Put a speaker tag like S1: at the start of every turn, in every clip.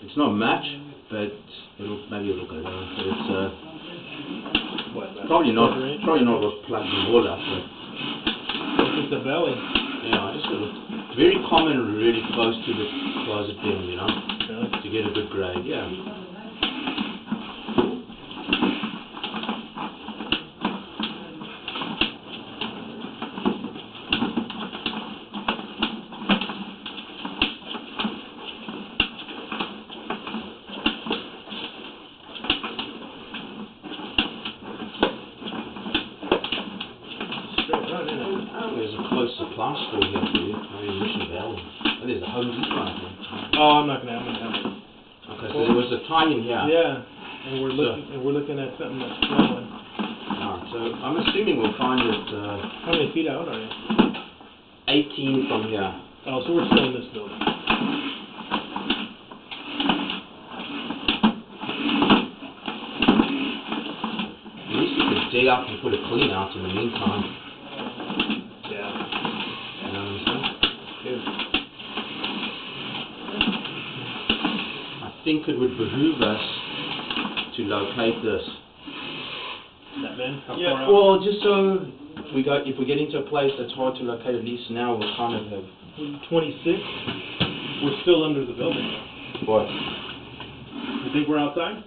S1: It's not much, but maybe it'll go down. But it's probably not what plugs the wall up. But
S2: it's the belly.
S1: Yeah, just very common, really close to the closet bin, you know, to get a good grade. Yeah. There's a close supply store here for you. Maybe Mission Valley. And there's a Home Depot, I think.
S2: Oh, I'm not gonna have it.
S1: Okay, so there was a tie-in here.
S2: Yeah, and we're looking at something that's flowing.
S1: Alright, so I'm assuming we'll find it.
S2: How many feet out are you?
S1: 18 from here.
S2: Oh, so we're still in this building.
S1: At least you could dig up and put a clean out in the meantime. I think it would behoove us to locate this.
S2: That bin?
S1: Yeah, well, just so if we get into a place that's hard to locate, at least now we'll kind of have...
S2: 26? We're still under the building.
S1: What?
S2: You think we're outside?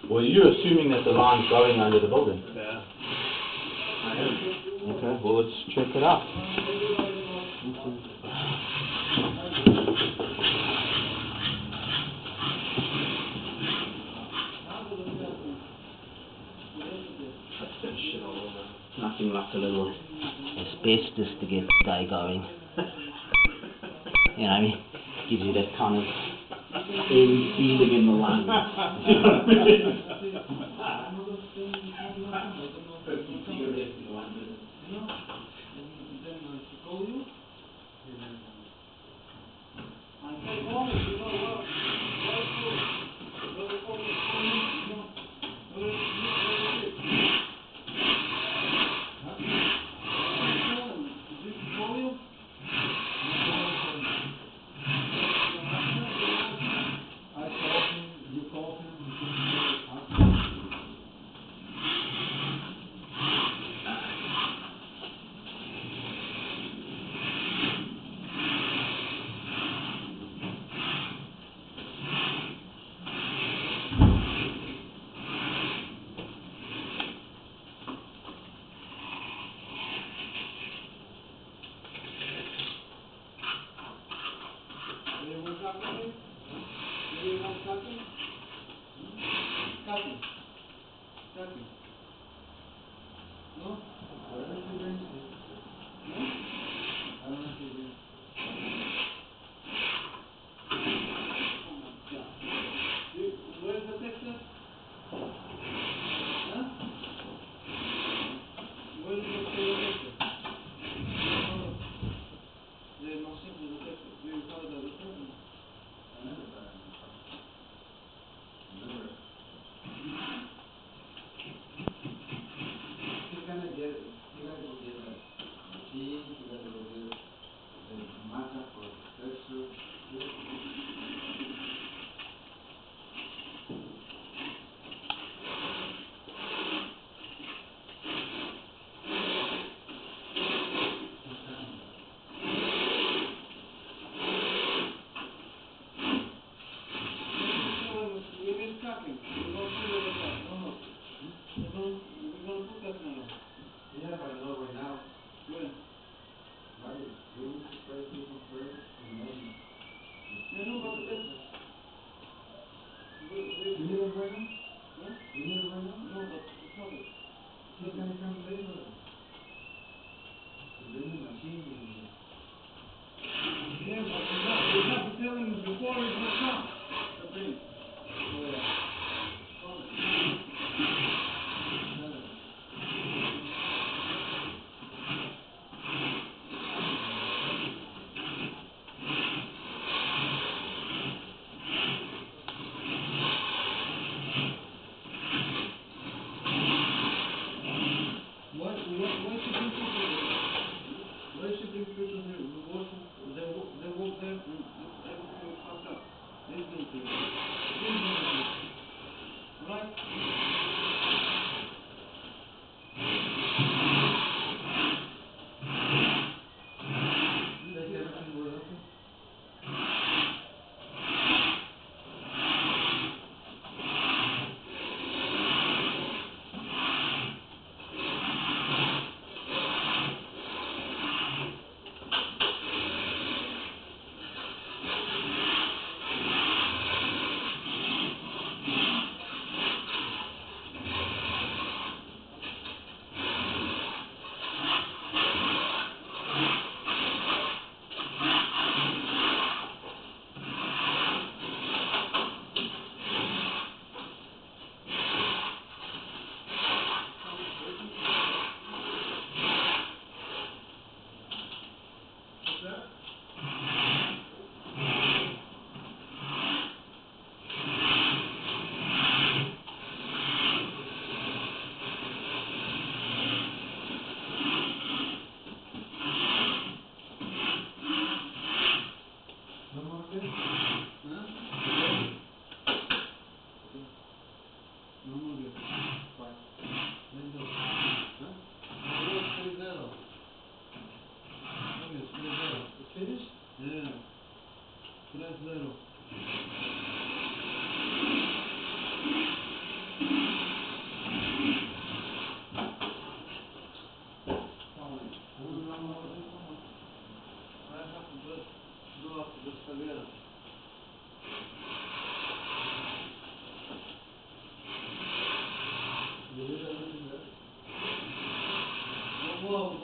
S1: Well, you're assuming that the line's going under the building.
S2: Yeah.
S1: I am. Okay, well, let's check it out. Nothing like a little asbestos to get the day going. You know what I mean? Gives you that kind of airy feeling in the lungs.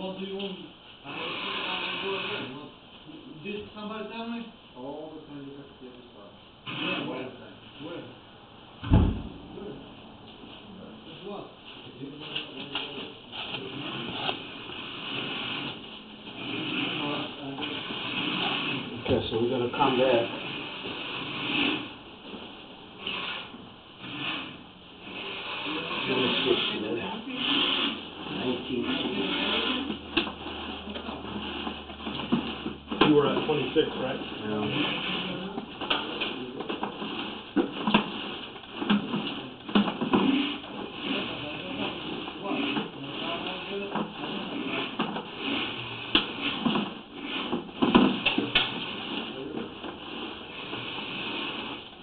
S3: What do you want? I go again. What? Did somebody tell me?
S4: All the time you have to get this far.
S3: Yeah,
S4: All
S3: where?
S4: the time.
S3: Where? Where? It's what?
S1: Okay, so we're gonna come back. Let's switch to the 19.
S2: You were at 26, right?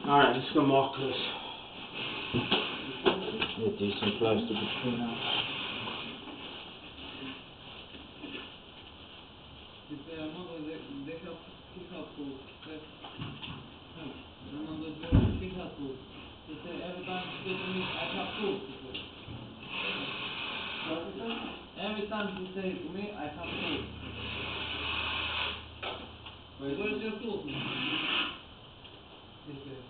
S1: Alright, let's go mark this. Yeah, do some plastic between us.
S3: Every time she says to me, I have food. Every time she says to me, I have food. Where's your food? He says.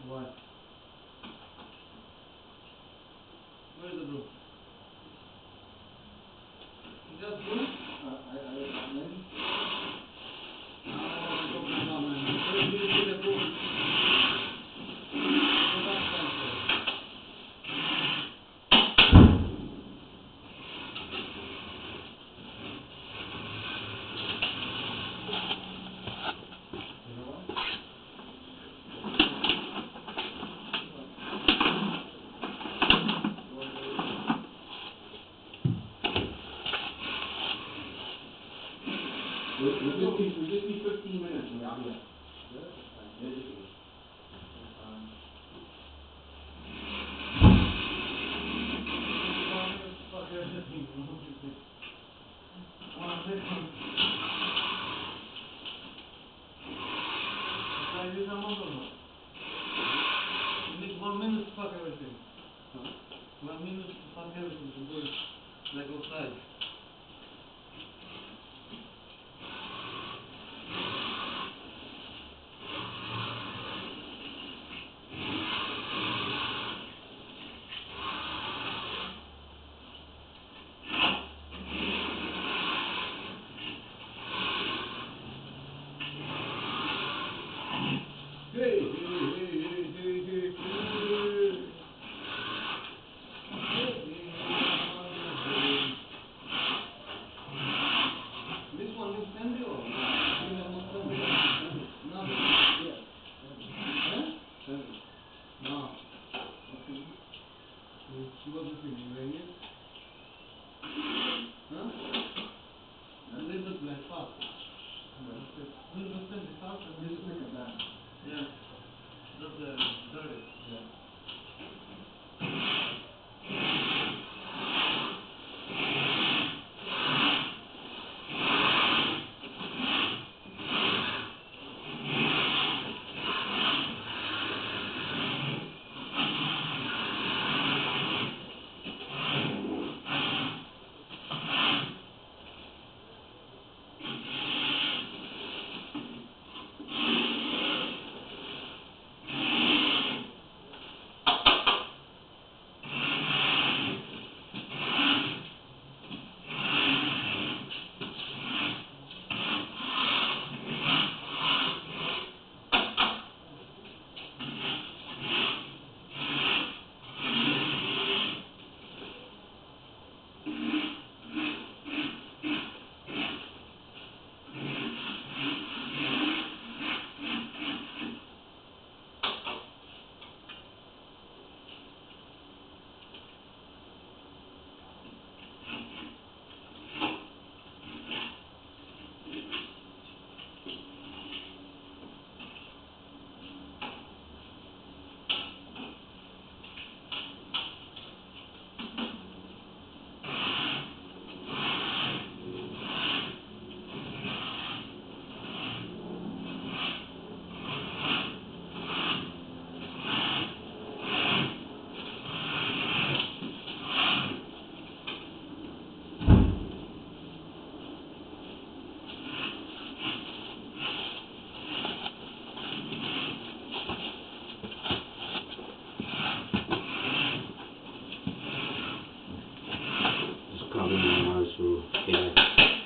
S3: What? Where's the broom? Is that broom? Where do you see the broom? Go downstairs. like this amount or not? You need 1 minute to pack everything. 1 minute to pack everything to do it like outside. This one is sandy or no? No. What do you think? You like it? Huh? A little bit like fast. A little bit sandy fast and this is like a band. Yeah. Not dirty. Yeah.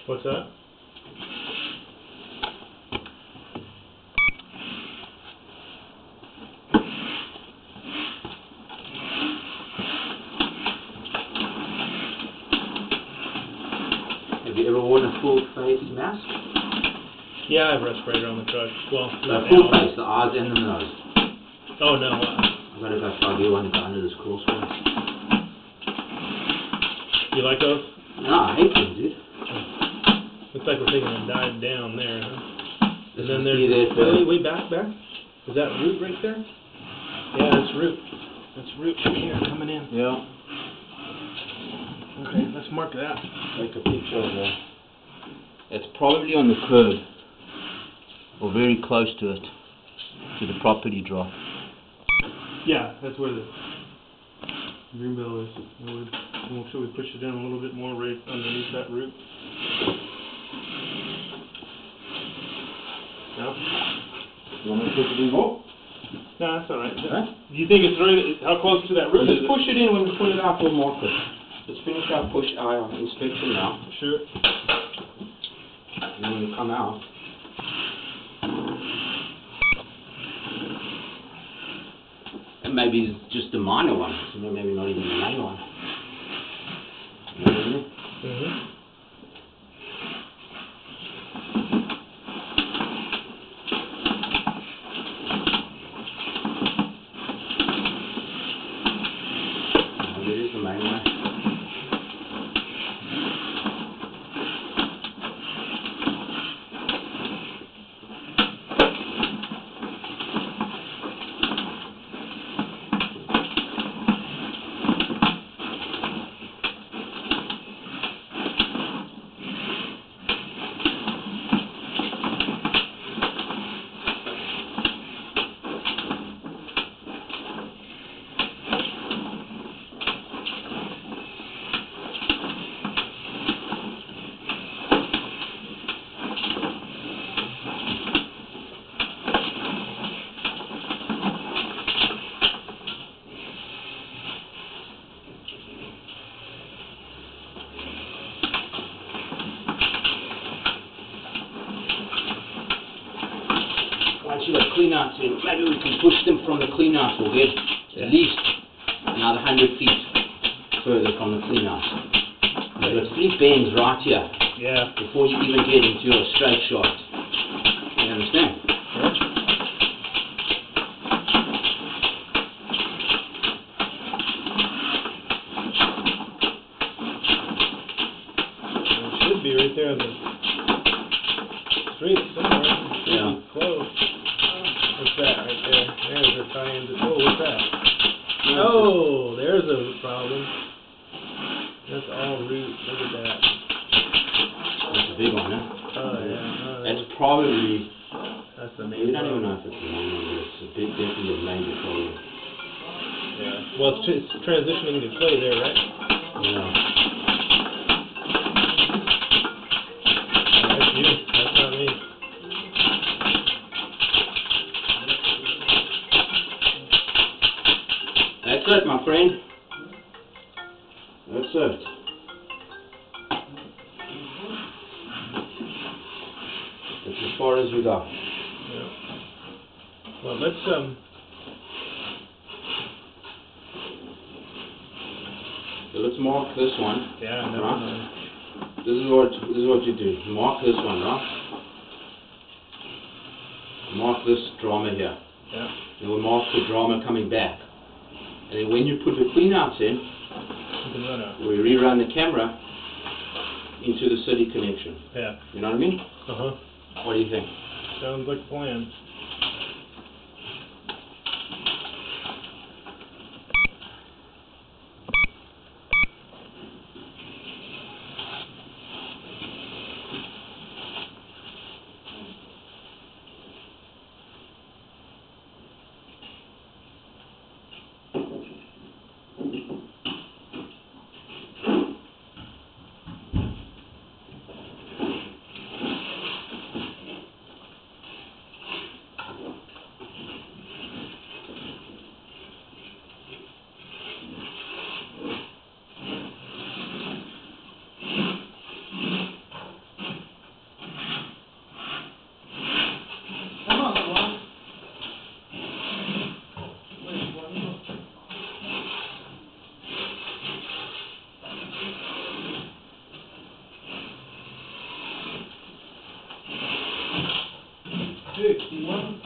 S2: What's that?
S1: Have you ever worn a full face mask?
S2: Yeah, I have a respirator on the truck. Well, not
S1: Full
S2: now.
S1: face, the eyes and the nose.
S2: Oh no.
S1: I've got to go try to get one under this course once.
S2: You like those?
S1: No, I hate them, dude.
S2: Looks like we're taking a dive down there, huh?
S1: This
S2: And then
S1: must
S2: there's
S1: be there for-
S2: wait, back. Is that root right there? Yeah, that's root. That's root right here coming in.
S1: Yeah.
S2: Okay, let's mark that.
S1: Take a picture of that. It's probably on the curb, or very close to it, to the property drop.
S2: Yeah, that's where the green bell is. We'll should we push it down a little bit more right underneath that root? No?
S1: You want me to push it in more?
S2: No, that's all right.
S1: Huh?
S2: Do you think it's right? How close to that root is
S1: Just
S2: it?
S1: push it in when we pull it out, we'll mark it. Let's finish our inspection now.
S2: Sure.
S1: And then when we come out, and maybe it's just a minor one, so maybe not even the main one. You know what I mean?
S2: Mm-hmm.
S1: Maybe it is the main one. once you've got cleanouts in, maybe we can push them from the cleanouts. We'll get at least another 100 feet further from the cleanouts. You've got 3 bends right here
S2: Yeah.
S1: before you even get into your straight shaft. You understand?
S2: It should be right there on the street somewhere. It should
S1: Yeah.
S2: be close. What's that right there? There's our tie-in. Oh, what's that? Oh, there's a problem. That's all root. Look at that.
S1: That's a big one, huh?
S2: Oh, yeah. Oh,
S1: That's probably,
S2: that's the
S1: we
S2: main
S1: don't even
S2: problem.
S1: know if it's a main one, but it's a big, definitely a major problem.
S2: Yeah. Well, it's transitioning to clay there, right?
S1: Yeah.
S2: Oh, that's you. That's not me.
S1: That's it, my friend. That's it. That's as far as we go.
S2: Yeah. Well, let's
S1: So let's mark this one.
S2: yeah, no,
S1: Right.
S2: no.
S1: This is what you do. Mark this one, right? Mark this drama here.
S2: Yeah.
S1: And we'll mark the drama coming back. And then when you put the cleanouts in,
S2: You can run out.
S1: we rerun the camera into the city connection.
S2: Yeah.
S1: You know what I mean?
S2: Uh-huh.
S1: What do you think?
S2: Sounds like a plan.
S3: Come on, Juan. Wait, Juanito. Hey, Juan.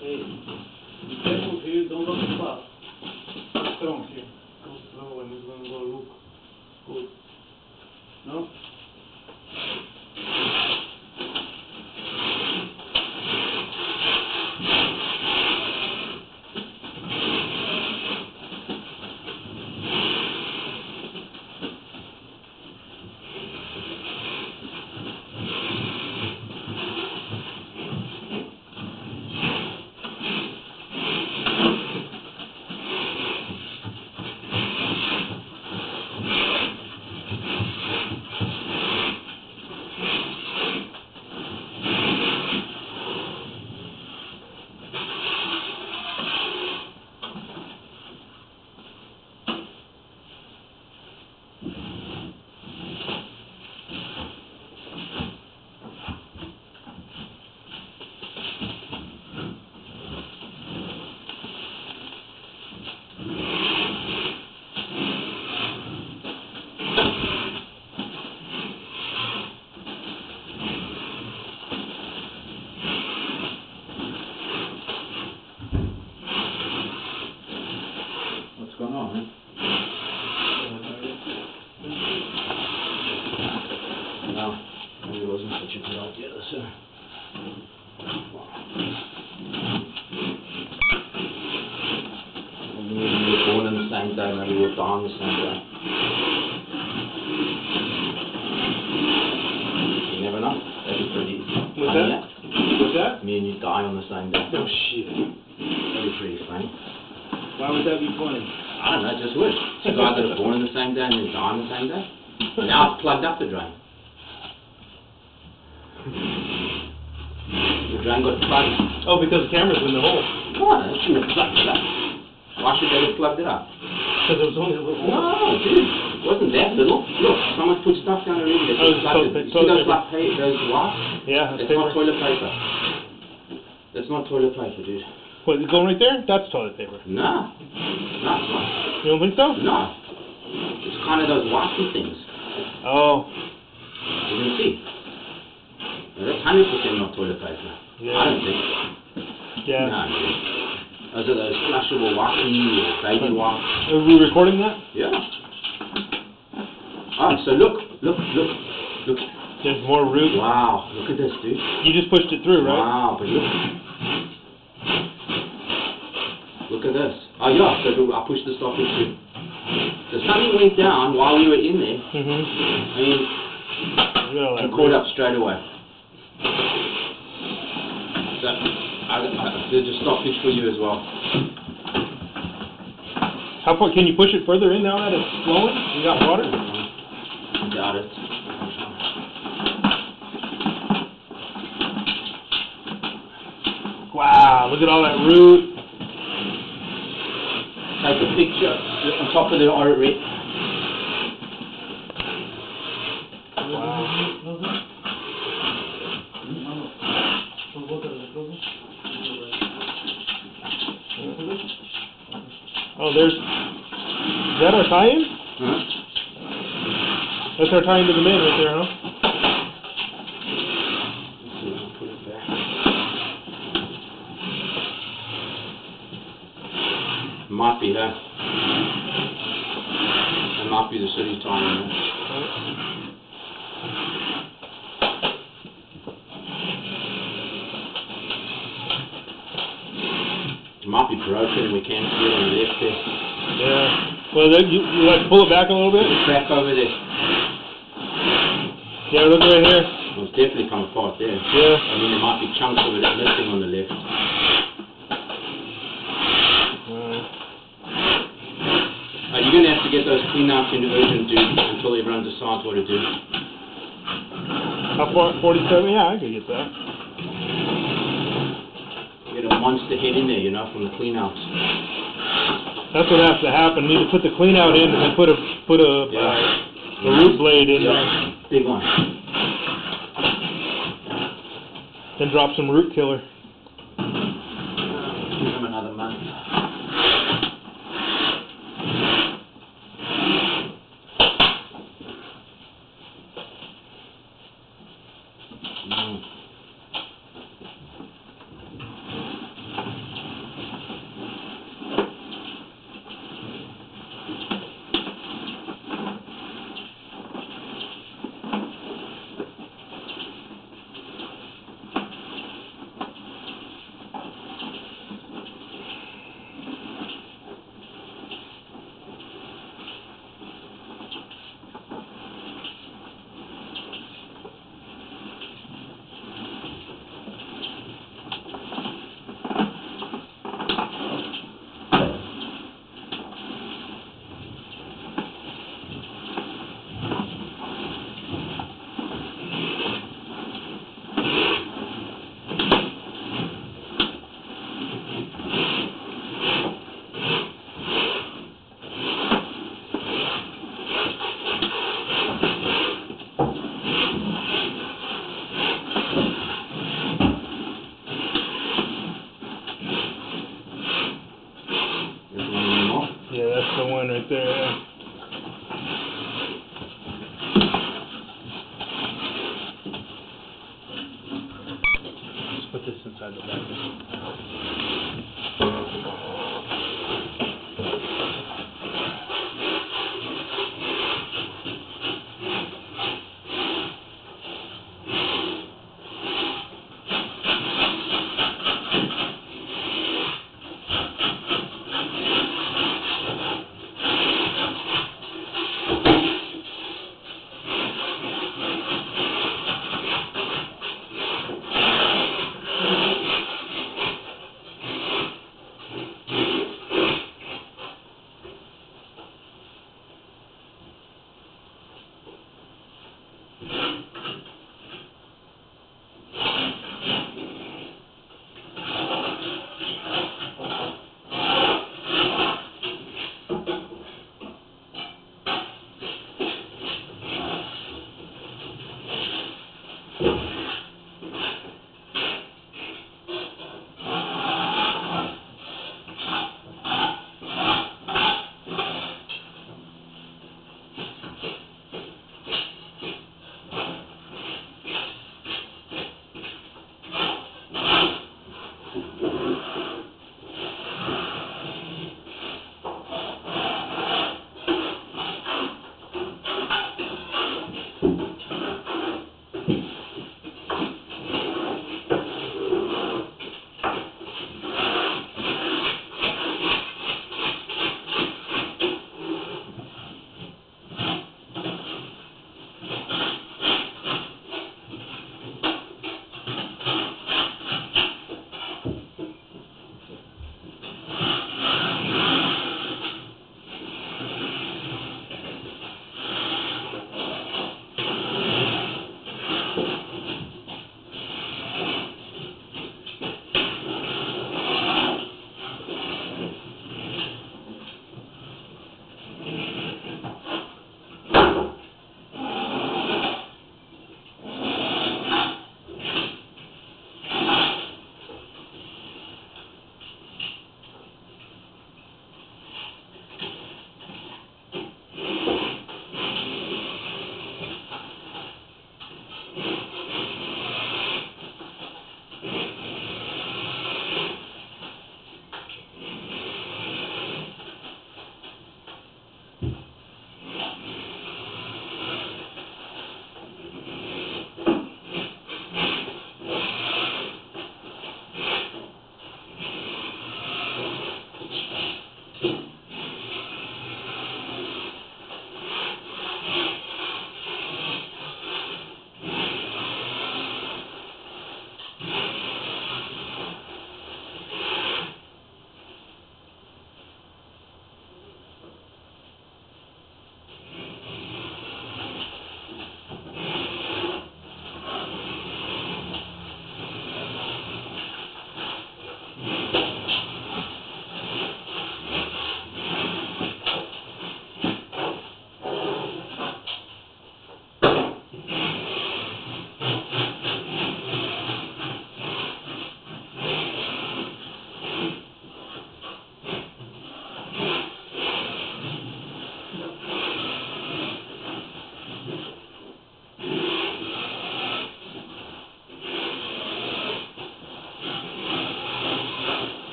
S2: Hey, be careful here, don't go too fast. Go strong here. Go slow and it's gonna go look good. No?
S1: What's going on, man? No, maybe it wasn't such a good idea, sir. Maybe we were born on the same day, maybe we were born the same day. You never know. That'd be pretty
S2: What's
S1: funny,
S2: that?
S1: yeah?
S2: What's that?
S1: Me and you die on the same day.
S2: No shit.
S1: That'd be pretty funny.
S2: Why would that be funny?
S1: I don't know, just would. Two guys that are born on the same day and then die on the same day. Now it's plugged up the drain. The drain got plugged.
S2: Oh, because the camera's in the hole.
S1: Come on, it shouldn't have plugged it up. did they just plugged it up?
S2: Because it was only a little hole.
S1: No, dude, it wasn't that little. Look, someone put stuff down the rim. They just plugged it. You see those like those wires?
S2: Yeah,
S1: It's not toilet paper. That's not toilet paper, dude.
S2: What, is it going right there? That's toilet paper.
S1: No. No, it's not.
S2: You don't think so?
S1: No. It's kind of those waxy things.
S2: Oh.
S1: You can see. Now, that's 100% not toilet paper.
S2: Yeah.
S1: I don't think.
S2: Yeah.
S1: No, dude. Those are those flushable waxy or baby wax.
S2: Are we recording that?
S1: Yeah. Oh, so look.
S2: There's more root.
S1: Wow, look at this, dude.
S2: You just pushed it through, right?
S1: Wow, but look. Look at this. Oh yeah, so I pushed the stopper through. So something went down while we were in there. I mean, you caught up straight away. So there's a stoppage for you as well.
S2: How far can you push it further in now that it's flowing? You got water?
S1: I doubt it.
S2: Wow, look at all that root.
S1: Take a picture on top of the Rbf.
S2: Wow. Oh, there's... Is that our tie-in?
S1: Huh?
S2: That's our tie-in to the main right there, huh?
S1: Let's see, I'll put it back. Might be that. It might be the city tie-in. It might be broken and we can't see it on the left there.
S2: Yeah. Well, then you like pull it back a little bit?
S1: It's back over there.
S2: Yeah, look right here.
S1: Well, it's definitely come apart there.
S2: Yeah.
S1: I mean, there might be chunks of it missing on the left. You're going to have to get those clean-outs into urgent, dude, until everyone decides what to do.
S2: How far? 47? Yeah, I could get that.
S1: Get a monster head in there, you know, from the clean-outs.
S2: That's what has to happen. You need to put the clean-out in and then put a root blade in there.
S1: Big one.
S2: Then drop some root killer.
S1: Give them another month.
S2: Yeah, that's the one right there. Yeah.